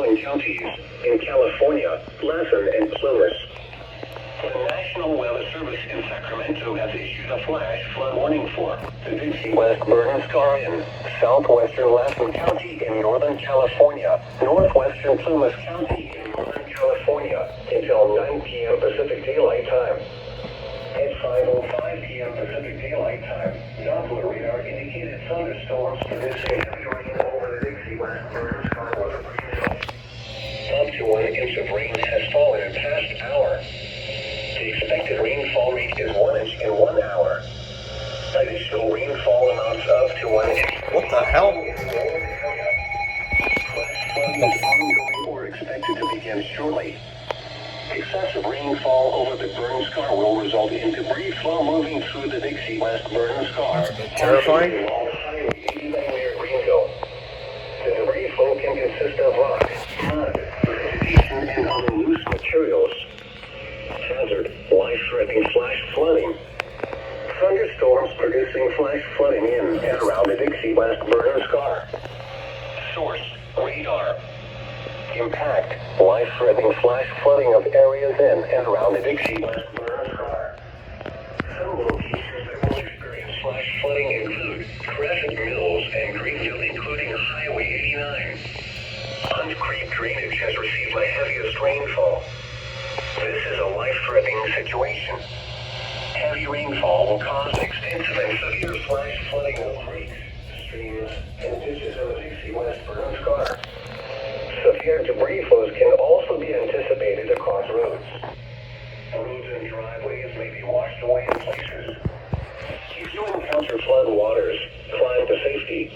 following counties in California, Lassen, and Plumas. The National Weather Service in Sacramento has issued a flash flood warning for the Dixie West Burn Scar in southwestern Lassen County in northern California, northwestern Plumas County in northern California until 9 p.m. Pacific Daylight Time. At 5:05 p.m. Pacific Daylight Time, Doppler radar indicated thunderstorms producing heavy rain over the Dixie West Burn Scar was appreciated. Up to 1 inch of rain has fallen in the past hour. The expected rainfall rate is 1 inch in 1 hour. Additional rainfall amounts up to 1 inch. What the hell? Flash flooding is ongoing or expected to begin shortly. Excessive rainfall over the burn scar will result in debris flow moving through the Dixie West Burn Scar. That's a bit terrifying. Along Highway 89 near Greenville. The debris flow can consist of rock, mud, vegetation, and other loose materials. Hazard, life-threatening flash flooding. Thunderstorms producing flash flooding in and around the Dixie West Burn Scar. Source, radar. Impact, life-threatening flash flooding of areas in and around the Dixie West Burn Scar. Some locations that will experience flash flooding include Crescent Mills and Greenville, including Highway 89. Hunt Creek drainage has received the heaviest rainfall. This is a life-threatening situation. Heavy rainfall will cause extensive and severe flash flooding of creeks, streams, and ditches in the Dixie West Burn Scar. Severe debris flows can also be anticipated across roads. Roads and driveways may be washed away in places. If you encounter flood waters, climb to safety.